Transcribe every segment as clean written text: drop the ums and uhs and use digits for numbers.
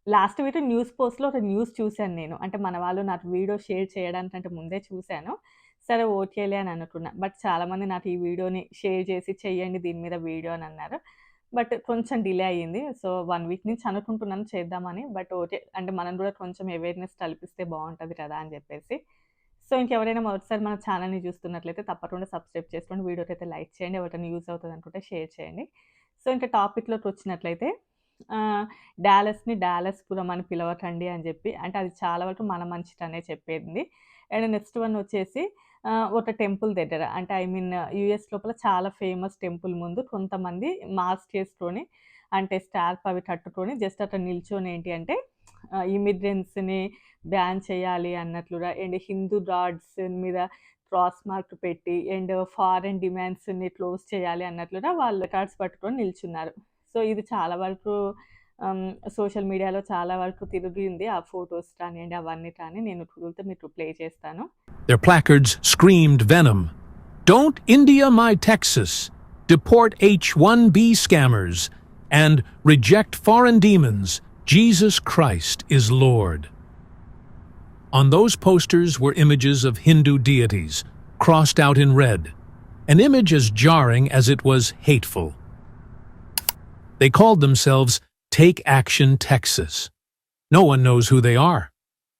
Last week news పోస్ట్‌లో ఒక news చూసాను నేను. అంటే మన వాళ్ళు నాకు వీడియో షేర్ చేయడానికంటే ముందే చూసాను. సరే ఓకేలే అని అనుకున్నా. బట్ చాలామంది నాకు ఈ వీడియోని షేర్ చేసి చెయ్యండి దీని మీద వీడియో అని అన్నారు. బట్ కొంచెం డిలే అయ్యింది. సో, 1 వీక్ నుంచి అనుకుంటున్నాను చేద్దామని. But okay. అంటే మనం కూడా కొంచెం అవేర్‌నెస్ కల్పిస్తే బావుంటది కదా! అని చెప్పేసి. సో, ఇంకెవరైనా మొదటిసారి మన ఛానెల్‌ని చూస్తున్నట్లయితే తప్పకుండా సబ్స్క్రైబ్ చేసుకోండి. వీడియోకైతే లైక్ చేయండి. ఎవరికైనా యూజ్ అవుతదనుకుంటే షేర్ చేయండి. సో, ఇంకా టాపిక్‌లోకొచ్చినట్లయితే ఆహ్, డాలస్‌ని డాలస్‌పురం అని పిలవకండి అని జెప్పి అంటే అది చాలా వరకు మన మంచికనే చెప్పేది. అండ్ నెక్స్ట్ వన్ వచ్చేసి ఒక టెంపుల్ దగ్గర అంటే ఐ మీన్ యూఎస్ లోపల చాలా ఫేమస్ టెంపుల్ ముందు కొంతమంది మాస్క్ ఏసుకొని అంటే స్కార్ఫ్ అవి కట్టుకొని జస్ట్ అట్లా నిల్చొని ఏంటి అంటే ఇమిగ్రెంట్స్‌ని బ్యాన్ చేయాలి అన్నట్లుగా అండ్ హిందూ గాడ్స్ మీద క్రాస్ మార్క్ పెట్టి అండ్ ఫారెన్ డిమాండ్స్‌ని క్లోజ్ చేయాలి అన్నట్లుగా వాళ్ళు కార్డ్స్ పట్టుకొని నిల్చున్నారు. సో, ఇది చాలా వరకు ఆహ్, సోషల్ మీడియాలో చాలా వరకు తిరిగింది. ఆ ఫోటోస్ కానియండి, అవన్నీ కానీ నేను కుదిరితే మీకు ప్లే చేస్తాను. Their placards screamed venom. Don't India my Texas. Deport H-1B scammers. And reject foreign demons. Jesus Christ is Lord. On those posters were images of Hindu deities, crossed out in red. An image as jarring as it was hateful. They called themselves Take Action Texas. No one knows who they are.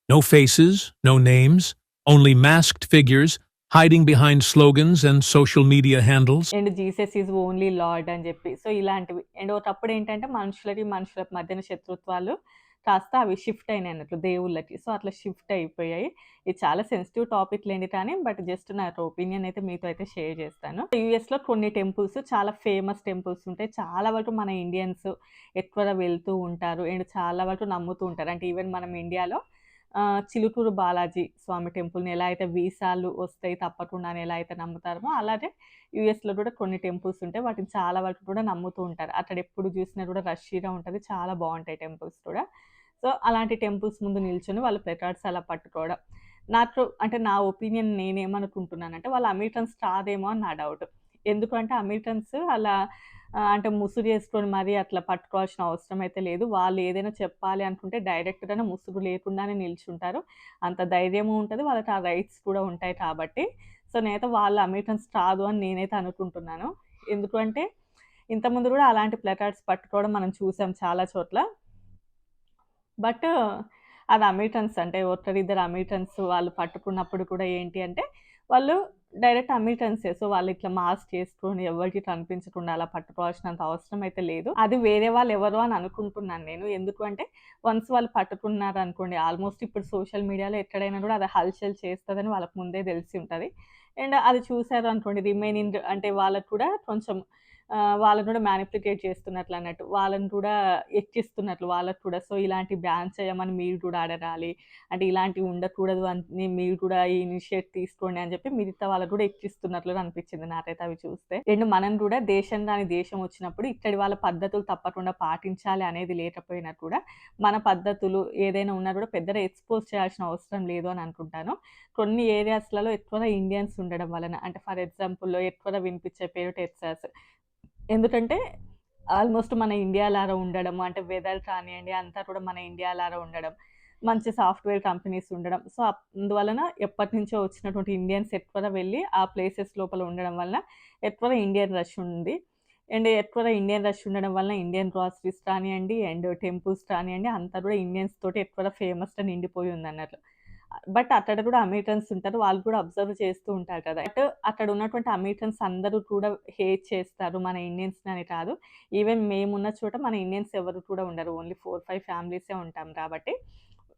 No faces, no names, only masked figures hiding behind slogans and social media handles. And Jesus is only lord అని జెప్పి. So, ఇలాంటివి. And ఒకప్పుడేంటంటే మనుషులకి, మనుషుల మధ్యన శత్రుత్వాలు కాస్త అవి shift అయినాయన్నట్లు దేవుళ్ళకి. So, అట్లా షిఫ్ట్ అయిపోయాయి. ఇది చాలా సెన్సిటివ్ టాపిక్‌లేండి కానీ, బట్ జస్ట్ నా ఒపీనియన్ అయితే మీతో అయితే షేర్ చేస్తాను. యూఎస్‌లో కొన్ని టెంపుల్స్ చాలా ఫేమస్ టెంపుల్స్ ఉంటాయి. చాలా వరకు మన ఇండియన్స్ ఎక్కువగా వెళ్తూ ఉంటారు. అండ్ చాలా వరకు నమ్ముతూ ఉంటారు. అంటే ఈవెన్ మనం ఇండియాలో చిలుకూరు బాలాజీ స్వామి టెంపుల్‌ని ఎలా అయితే వీసాలు వస్తాయి తప్పకుండా అని ఎలా అయితే నమ్ముతారో, అలాగే యూఎస్‌లో కూడా కొన్ని టెంపుల్స్ ఉంటాయి. వాటిని చాలా వరకు కూడా నమ్ముతూ ఉంటారు. అక్కడ ఎప్పుడు చూసినా కూడా రష్‌గా ఉంటది. చాలా బావుంటాయి టెంపుల్స్ కూడా. సో, అలాంటి టెంపుల్స్ ముందు నిల్చొని వాళ్ళు ప్లకార్డ్స్ అలా పట్టుకోవడం. నాకు అంటే నా ఒపీనియన్ నేనేమనుకుంటున్నానంటే వాళ్ళు అమెరికన్స్ కాదేమో అని నా డౌట్. ఎందుకంటే అమెరికన్స్ అలా అంటే ముసుగేసుకొని మరీ అట్లా పట్టుకోవాల్సిన అవసరం అయితే లేదు. వాళ్ళు ఏదైనా చెప్పాలి అనుకుంటే డైరెక్ట్‌గానే ముసుగు లేకుండానే నిల్చుంటారు. అంత ధైర్యము ఉంటది. వాళ్ళకి ఆ రైట్స్ కూడా ఉంటాయి కాబట్టి. సో, నేనైతే వాళ్ళు అమెరికన్స్ కాదు అని నేనైతే అనుకుంటున్నాను. ఎందుకు అంటే ఇంతకుముందు గూడా అలాంటి ప్లకార్డ్స్ పట్టుకోవడం మనం చూసాం చాలా చోట్ల. బట్ అది అమెరికన్స్ అంటే ఒకరిద్దరు అమెరికన్స్ వాళ్ళు పట్టుకున్నప్పుడు కూడా ఏంటి అంటే, వాళ్ళు డైరెక్ట్ అమెరికన్సే. సో, వాళ్ళిట్లా మాస్క్ ఏసుకొని ఎవరికీ కనిపించకుండా అలా పట్టుకోవాల్సినంత అవసరం అయితే లేదు. అది వేరే వాళ్ళెవరో అని అనుకుంటున్నాను నేను. ఎందుకు అంటే, వన్స్ వాళ్ళు పట్టుకున్నారనుకోండి ఆల్మోస్ట్ ఇప్పుడు సోషల్ మీడియాలో ఎక్కడైనా గూడా అది హల్చల్ చేస్తదని వాళ్ళకి ముందే తెలిసి ఉంటది. అండ్ అది చూసారు అనుకోండి రిమైనింగ్ అంటే వాళ్ళకి కూడా కొంచెం వాళ్ళని కూడా మ్యానిప్యులేట్ చేస్తున్నట్లన్నట్టు. వాళ్ళని కూడా ఎక్కిస్తున్నట్లు వాళ్ళకి కూడా. సో, ఇలాంటి బ్యాన్ చేయమని మీరు కూడా అడగాలి. అంటే ఇలాంటివి ఉండకూడదు అని మీరు కూడా ఈ ఇనిషియేట్ తీసుకోండి అని చెప్పి మిగతా వాళ్ళకి కూడా ఎక్కిస్తున్నట్లుగా అనిపించింది నాకైతే అవి చూస్తే. అండ్ మనం కూడా దేశం రాని దేశం వచ్చినప్పుడు ఇక్కడి వాళ్ళ పద్ధతులు తప్పకుండా పాటించాలి అనేది లేకపోయినా కూడా, మన పద్ధతులు ఏదైనా ఉన్నా కూడా పెద్దగా ఎక్స్‌పోజ్ చేయాల్సిన అవసరం లేదు అని అనుకుంటాను. కొన్ని ఏరియాస్‌లలో ఎక్కువగా ఇండియన్స్ ఉండడం వలన అంటే ఫర్ ఎగ్జాంపుల్ ఎక్కువగా వినిపించే పేరు టెక్సాస్. ఎందుకంటే ఆల్‌మోస్ట్ మన ఇండియా లాగా ఉండడం. అంటే వెదర్ కానియండి అంతా కూడా మన ఇండియా లాగా ఉండడం. మంచి సాఫ్ట్‌వేర్ కంపెనీస్ ఉండడం. సో, అందువలన ఎప్పటినుంచో వచ్చినటువంటి ఇండియన్స్ ఎక్కువగా వెళ్లి ఆ ప్లేసెస్ లోపల ఉండడం వలన ఎక్కువగా ఇండియన్ రష్ ఉంది. అండ్ ఎక్కువగా ఇండియన్ రష్ ఉండడం వలన ఇండియన్ గ్రాసరీస్ కానియండి అండ్ టెంపుల్స్ కానియండి అంతా కూడా ఇండియన్స్ తోటి ఎక్కువగా ఫేమస్‌గా నిండిపోయి ఉందన్నట్లు. బట్ అక్కడ కూడా అమెరికన్స్ ఉంటారు. వాళ్ళు కూడా అబ్జర్వ్ చేస్తూ ఉంటారు కదా! బట్ అక్కడ ఉన్నటువంటి అమెరికన్స్ అందరూ కూడా హేట్ చేస్తారు. మన ఇండియన్స్‌ని అని కాదు. ఈవెన్ మేమున్న చోట మన ఇండియన్స్ ఎవరు కూడా ఉండరు. ఓన్లీ 4, 5 ఫ్యామిలీసే ఉంటాం కాబట్టి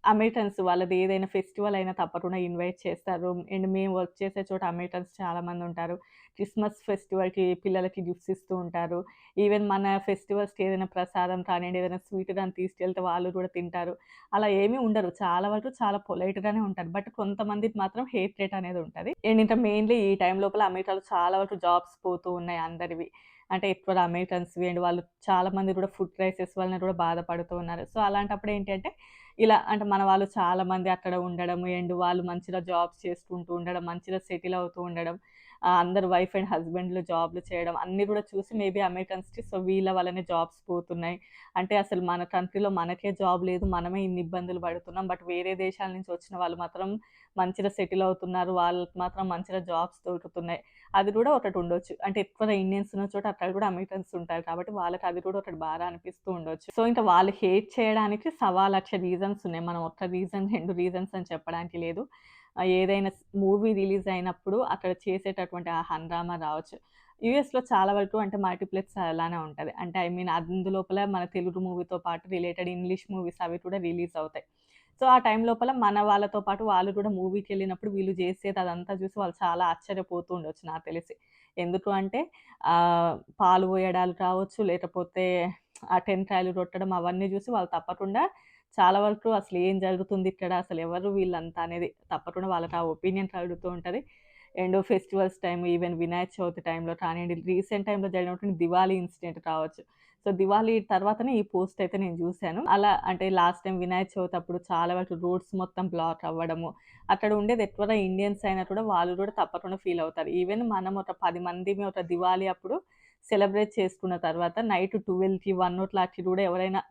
అమెరికన్స్ వాళ్ళది ఏదైనా ఫెస్టివల్ అయినా తప్పకుండా ఇన్వైట్ చేస్తారు. అండ్ మేము వర్క్ చేసే చోట అమెరికన్స్ చాలామంది ఉంటారు. క్రిస్మస్ ఫెస్టివల్‌కి పిల్లలకి గిఫ్ట్స్ ఇస్తూ ఉంటారు. ఈవెన్ మన ఫెస్టివల్స్‌కి ఏదైనా ప్రసాదం కానియండి, ఏదైనా స్వీట్ గాని తీసుకెళ్తే వాళ్ళు కూడా తింటారు. అలా ఏమీ ఉండరు. చాలా వరకు చాలా పొలైట్‌గానే ఉంటారు. బట్ కొంతమందికి మాత్రం హేట్రేట్ అనేది ఉంటది. అండ్ ఇంకా మెయిన్‌లీ ఈ టైం లోపల అమెరికాలో చాలా వరకు జాబ్స్ పోతూ ఉన్నాయి అందరివి. అంటే ఎక్కువగా అమెరికన్స్‌వి అండ్ వాళ్ళు చాలా మంది కూడా ఫుడ్ క్రైసిస్ వలన కూడా బాధపడుతూ ఉన్నారు. సో, అలాంటప్పుడు ఏంటి అంటే ఇలా అంటే మన వాళ్ళు చాలా మంది అక్కడ ఉండడం అండ్ వాళ్ళు మంచిగా జాబ్స్ చేసుకుంటూ ఉండడం, మంచిగా సెటిల్ అవుతూ ఉండడం. అందరు వైఫ్ అండ్ హస్బెండ్‌లు జాబ్‌లు చేయడం అన్నీ కూడా చూసి మేబీ అమెరికన్స్‌కి సో వీళ్ళ వల్లనే జాబ్స్ పోతున్నాయి. అంటే అసలు మన కంట్రీలో మనకే జాబ్ లేదు. మనమే ఇన్ని ఇబ్బందులు పడుతున్నాం. బట్ వేరే దేశాల నుంచి వచ్చిన వాళ్ళు మాత్రం మంచిగా సెటిల్ అవుతున్నారు. వాళ్ళకి మాత్రం మంచిగా జాబ్స్ దొరుకుతున్నాయి. అది కూడా ఒకటి ఉండొచ్చు. అంటే ఎక్కువగా ఇండియన్స్ ఉన్న చోట అక్కడ కూడా అమెరికన్స్ ఉంటారు కాబట్టి వాళ్ళకి అది కూడా ఒకటి బాధ అనిపిస్తూ ఉండొచ్చు. సో ఇంకా వాళ్ళు హేట్ చేయడానికి సవా లక్ష రీజన్స్ ఉన్నాయి. మనం ఒక్క రీజన్, 2 రీజన్స్ అని చెప్పడానికి లేదు. ఏదైనా మూవీ రిలీజ్ అయినప్పుడు అక్కడ చేసేటటువంటి ఆ హంగామా రావచ్చు. యూఎస్‌లో చాలా వరకు అంటే మల్టీప్లెక్స్ అలానే ఉంటది. అంటే ఐ మీన్ అందులోపల మన తెలుగు మూవీతో పాటు రిలేటెడ్ ఇంగ్లీష్ మూవీస్ అవి కూడా రిలీజ్ అవుతాయి. సో, ఆ టైం లోపల మన వాళ్ళతో పాటు వాళ్ళు కూడా మూవీకెళ్ళినప్పుడు వీళ్ళు చేసేది అదంతా చూసి వాళ్ళు చాలా ఆశ్చర్యపోతూ ఉండొచ్చు నాకు తెలిసి. ఎందుకు అంటే పాలు పోయడాలు కావచ్చు, లేకపోతే ఆ టెంకాయలు కొట్టడం అవన్నీ చూసి వాళ్ళు తప్పకుండా చాలా వరకు అసలు ఏం జరుగుతుంది ఇక్కడ? అసలు ఎవరు వీళ్ళంతా అనేది తప్పకుండా వాళ్ళకి ఆ ఒపీనియన్ కలుగుతూ ఉంటది. And festivals time even Vinayaka Chavithi టైంలో కానియండి, రీసెంట్ టైమ్‌లో జరిగినటువంటి దివాళీ ఇన్సిడెంట్ కావచ్చు. సో, దివాళీ తర్వాతనే ఈ పోస్ట్ అయితే నేను జూసాను. అలా అంటే లాస్ట్ టైమ్ వినాయక చవితి అప్పుడు చాలా వరకు రోడ్స్ మొత్తం బ్లాక్ అవ్వడము. అక్కడ ఉండేది ఎక్కువగా ఇండియన్స్ అయినా కూడా వాళ్ళు కూడా తప్పకుండా ఫీల్ అవుతారు. ఈవెన్ మనం ఒక 10 మందిమి ఒక దివాళీ అప్పుడు సెలబ్రేట్ చేసుకున్న తర్వాత నైట్ 12కి, 1:00కి కూడా ఎవరైనా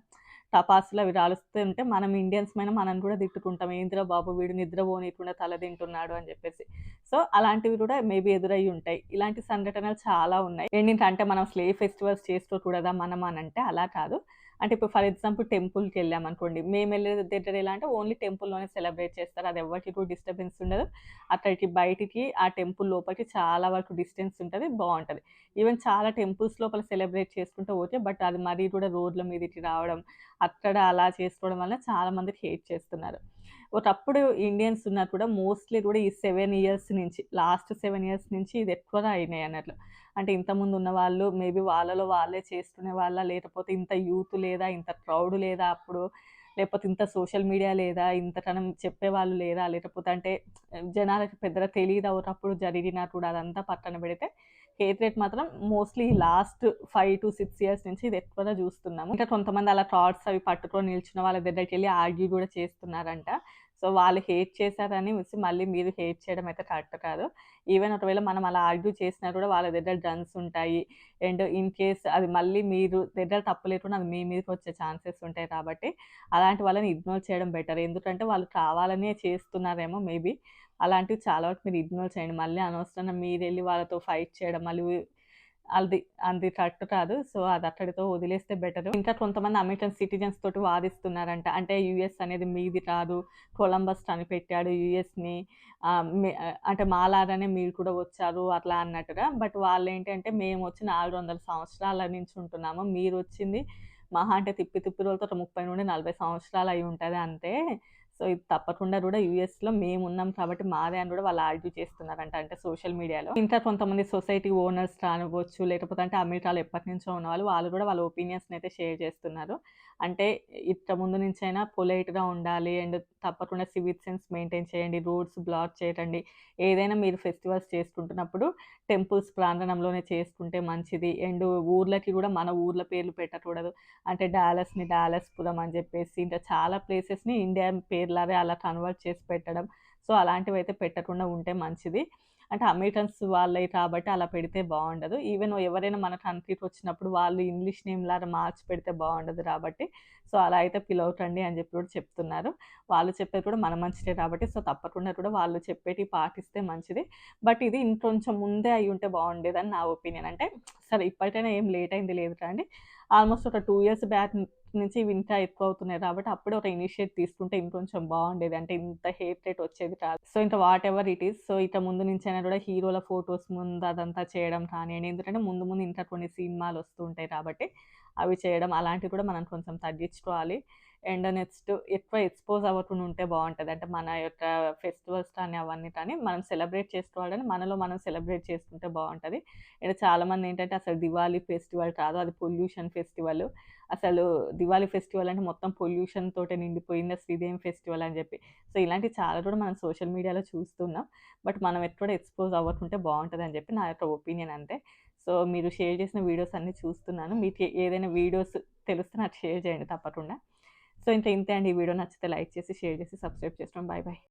టపాసులు అవి కాలుస్తుంటే మనం ఇండియన్స్‌మైన మనల్ని కూడా తిట్టుకుంటాం. ఏందిరా బాబు వీడు నిద్రపోనీయకుండా తల తింటున్నాడు అని చెప్పేసి. సో, అలాంటివి కూడా మేబీ ఎదురయ్యి ఉంటాయి. ఇలాంటి సంఘటనలు చాలా ఉన్నాయి. ఏంటంటే మనం ఫెస్టివల్స్ చేసుకోకూడదా మనం అనంటే అలా కాదు. అంటే ఇప్పుడు ఫర్ ఎగ్జాంపుల్ టెంపుల్‌కెళ్ళామనుకోండి. మేమెళ్ళే దగ్గర ఎలా అంటే ఓన్లీ టెంపుల్‌లోనే సెలబ్రేట్ చేస్తారు. అది ఎవ్వరికీ కూడా డిస్టర్బెన్స్ ఉండదు. అక్కడికి బయటికి ఆ టెంపుల్ లోపలికి చాలా వరకు డిస్టెన్స్ ఉంటది. బావుంటది. ఈవెన్ చాలా టెంపుల్స్ లోపల సెలబ్రేట్ చేసుకుంటే ఓకే. బట్ అది మరీ కూడా రోడ్ల మీదకి రావడం, అక్కడ అలా చేసుకోవడం వల్ల చాలా మందికి హేట్ చేస్తున్నారు. ఒకప్పుడు ఇండియన్స్ ఉన్నా కూడా మోస్ట్‌లీ కూడా ఈ 7 ఇయర్స్ నుంచి లాస్ట్ 7 ఇయర్స్ నుంచి ఇది ఎక్కువగా అయినాయి అన్నట్లు. అంటే ఇంతకుముందు ఉన్నవాళ్ళు మేబీ వాళ్ళలో వాళ్ళే చేసుకునేవాళ్ళా? లేకపోతే ఇంత యూత్ లేదా? ఇంత క్రౌడ్ లేదా అప్పుడు? లేకపోతే ఇంత సోషల్ మీడియా లేదా? ఇంతకనం చెప్పేవాళ్ళు లేరా? లేకపోతే అంటే జనాలకి పెద్దగా తెలీదా ఒకప్పుడు జరిగినా కూడా అదంతా పక్కన పెడితే హేట్ మాత్రం మోస్ట్‌లీ లాస్ట్ 5-6 ఇయర్స్ నుంచి ఇది ఎక్కువగా చూస్తున్నాము. ఇంకా కొంతమంది అలా థాట్స్ అవి పట్టుకొని నిల్చున్న వాళ్ళ దగ్గరికెళ్ళి ఆర్గ్యూ గూడా చేస్తున్నారంట. సో, వాళ్ళు హేట్ చేశారని వచ్చి మళ్ళీ మీరు హేట్ చేయడం అయితే కరెక్ట్ కాదు. ఈవెన్ ఒకవేళ మనం అలా ఆర్గ్యూ చేసినా కూడా వాళ్ళ దగ్గర గన్స్ ఉంటాయి. అండ్ ఇన్ కేస్ అది మళ్ళీ మీరు దగ్గర తప్పు లేకుండా అది మీ మీదకొచ్చే ఛాన్సెస్ ఉంటాయి కాబట్టి, అలాంటి వాళ్ళని ఇగ్నోర్ చేయడం బెటర్. ఎందుకంటే వాళ్ళు కావాలనే చేస్తున్నారేమో మేబీ. అలాంటివి చాలా వరకు మీరు ఇగ్నోర్ చేయండి. మళ్ళీ అనవసరంగా మీరెళ్లి వాళ్ళతో ఫైట్ చేయడం, మళ్ళీ అది అది కరెక్ట్ కాదు. సో, అది అక్కడితో వదిలేస్తే బెటరు. ఇంకా కొంతమంది అమెరికన్ సిటిజన్స్ తోటి వాదిస్తున్నారంట. అంటే యూఎస్ అనేది మీది కాదు. కొలంబస్ కనిపెట్టాడు యూఎస్‌ని. అంటే మాలాగానే మీరు కూడా వచ్చారు అట్లా అన్నట్టుగా. బట్ వాళ్ళేంటంటే మేమొచ్చి 400 సంవత్సరాల నుంచి ఉంటున్నాము. మీరొచ్చింది మహా అంటే తిప్పి తిప్పి రోలతో ఒక 30-40 సంవత్సరాలు అయ్యి ఉంటది అంతే. సో, ఇది తప్పకుండా గూడా యూఎస్‌లో మేమున్నాం కాబట్టి మాదే అని గూడా వాళ్ళు ఆర్గ్యూ చేస్తున్నారంట. అంటే సోషల్ మీడియాలో. ఇంకా కొంతమంది సొసైటీ ఓనర్స్ కానివ్వచ్చు, లేకపోతే అంటే అమెరికాలో ఎప్పటినుంచో ఉన్నవాళ్ళు, వాళ్ళు గూడా వాళ్ళ ఒపీనియన్స్‌నయితే షేర్ చేస్తున్నారు. అంటే ఇక ముందు నుంచైనా పొలైట్‌గా ఉండాలి. అండ్ తప్పకుండా సివిక్ సెన్స్ మెయింటైన్ చేయండి. రోడ్స్ బ్లాక్ చేయకండి. ఏదైనా మీరు ఫెస్టివల్స్ చేసుకుంటున్నప్పుడు టెంపుల్స్ ప్రాంగణంలోనే చేసుకుంటే మంచిది. అండ్ ఊర్లకి గూడా మన ఊర్ల పేర్లు పెట్టకూడదు. అంటే డాలస్‌ని డాలస్‌పురం అని జెప్పేసి ఇంకా చాలా ప్లేసెస్‌ని ఇండియా పేర్లాగే అలా కన్వర్ట్ చేసి పెట్టడం. సో, అలాంటివైతే పెట్టకుండా ఉంటే మంచిది. అంటే అమెరికన్స్ వాళ్ళయి కాబట్టి అలా పెడితే బావుండదు. ఈవెన్ ఎవరైనా మన కంట్రీకొచ్చినప్పుడు వాళ్ళు ఇంగ్లీష్ నేమ్‌లాగా మార్చి పెడితే బావుండదు కాబట్టి, సో, అలా అయితే పిలవకండి అని జెప్పి కూడా చెప్తున్నారు. వాళ్ళు చెప్పేది కూడా మన మంచికే కాబట్టి, సో, తప్పకుండా కూడా వాళ్ళు చెప్పేటివి పాటిస్తే మంచిది. బట్ ఇది ఇంకొంచెం ముందే అయ్యుంటే బావుండేదని నా ఒపీనియన్. అంటే సరే ఇప్పటికైనా ఏం లేట్ అయింది లేదు కానీ, ఆల్మోస్ట్ ఒక 2 ఇయర్స్ బ్యాక్ నుంచి ఇవి ఇంకా ఎక్కువవుతున్నాయి కాబట్టి, అప్పుడే ఒక ఇనిషియేట్ తీసుకుంటే ఇంకొంచెం బావుండేది. అంటే ఇంత హేట్ వచ్చేది కాదు. సో, ఇంకా వాటెవర్ ఇట్ ఈస్. సో, ఇక ముందు నుంచైనా కూడా హీరోల ఫోటోస్ ముందు అదంతా చేయడం కానియండి. ఎందుకంటే ముందు ముందు ఇంకా కొన్ని సినిమాలొస్తూ ఉంటాయి కాబట్టి, అవి చేయడం అలాంటివి కూడా మనం కొంచెం తగ్గించుకోవాలి. అండ్ నెక్స్ట్ ఎక్కువ ఎక్స్‌పోజ్ అవ్వకుండా ఉంటే బావుంటది. అంటే మన యొక్క ఫెస్టివల్స్ కానీ అవన్నీ కానీ మనం సెలబ్రేట్ చేసుకోవాలని మనలో మనం సెలబ్రేట్ చేసుకుంటే బావుంటది. ఈడ చాలామందేంటంటే అసలు దివాళీ ఫెస్టివల్ కాదు. అది పొల్యూషన్ ఫెస్టివల్. అసలు దివాళీ ఫెస్టివల్ అంటే మొత్తం పొల్యూషన్ తోటే నిండిపోయింది. అసలు ఇదేం ఫెస్టివల్ అని జెప్పి. సో, ఇలాంటివి చాలా కూడా మనం సోషల్ మీడియాలో చూస్తున్నాం. బట్ మనం ఎక్కడ ఎక్స్‌పోజ్ అవ్వకుంటే బావుంటదని జెప్పి నా యొక్క ఒపీనియన్ అంతే. సో, మీరు షేర్ చేసిన వీడియోస్ అన్నీ చూస్తున్నాను. మీకు ఏదైనా వీడియోస్ తెలిస్తే నాకు షేర్ చేయండి తప్పకుండా. సో, ఇంతే అండి. ఈ వీడియో నచ్చితే లైక్ చేసి, షేర్ చేసి, సబ్స్క్రైబ్ చేసుకోండి. Bye bye.